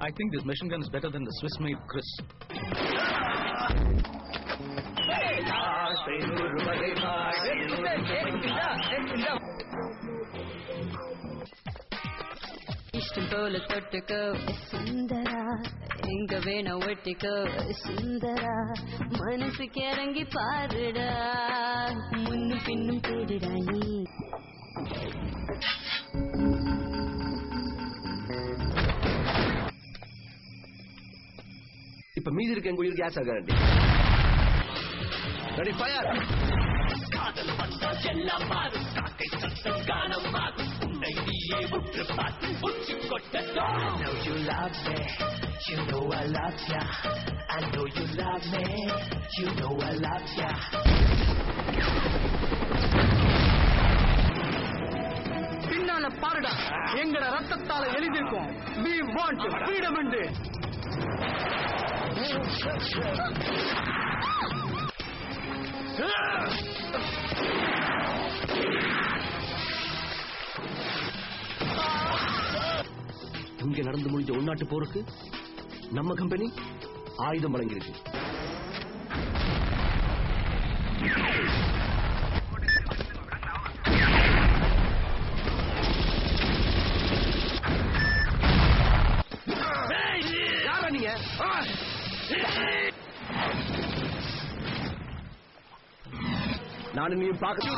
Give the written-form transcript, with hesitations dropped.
I think this machine gun is better than the Swiss-made Chris. இஷ்டம் போல தொட்டுக்கோ சுந்தரா, எங்க வேணா ஒட்டிக்கோ சுந்தரா, மனசுக்கு இறங்கி பாருடா, முன்னும் பின்னும் தேடுடா நீ. இப்ப மீதி இருக்க எங்க உயிர் கேஸ் கேரண்டி. Ready fire. காதல் வந்தால் எல்லாம் மாறும், காக்கை சத்தம் காணம் மாறும், உன்னை நீயே உற்று பார்த்து உச்சி கொட்ட. I know you love me, you know I love ya. I know you love me, you know I love ya. பின்னால பாருடா, எங்கட ரத்தத்தால எழுதிருக்கோம் we want freedom and இங்க நடந்து முடிஞ்ச உள்நாட்டு போருக்கு நம்ம கம்பெனி ஆயுதம் வழங்கியிருக்கு. யாரா நீங்க? நான் நீ பார்க்க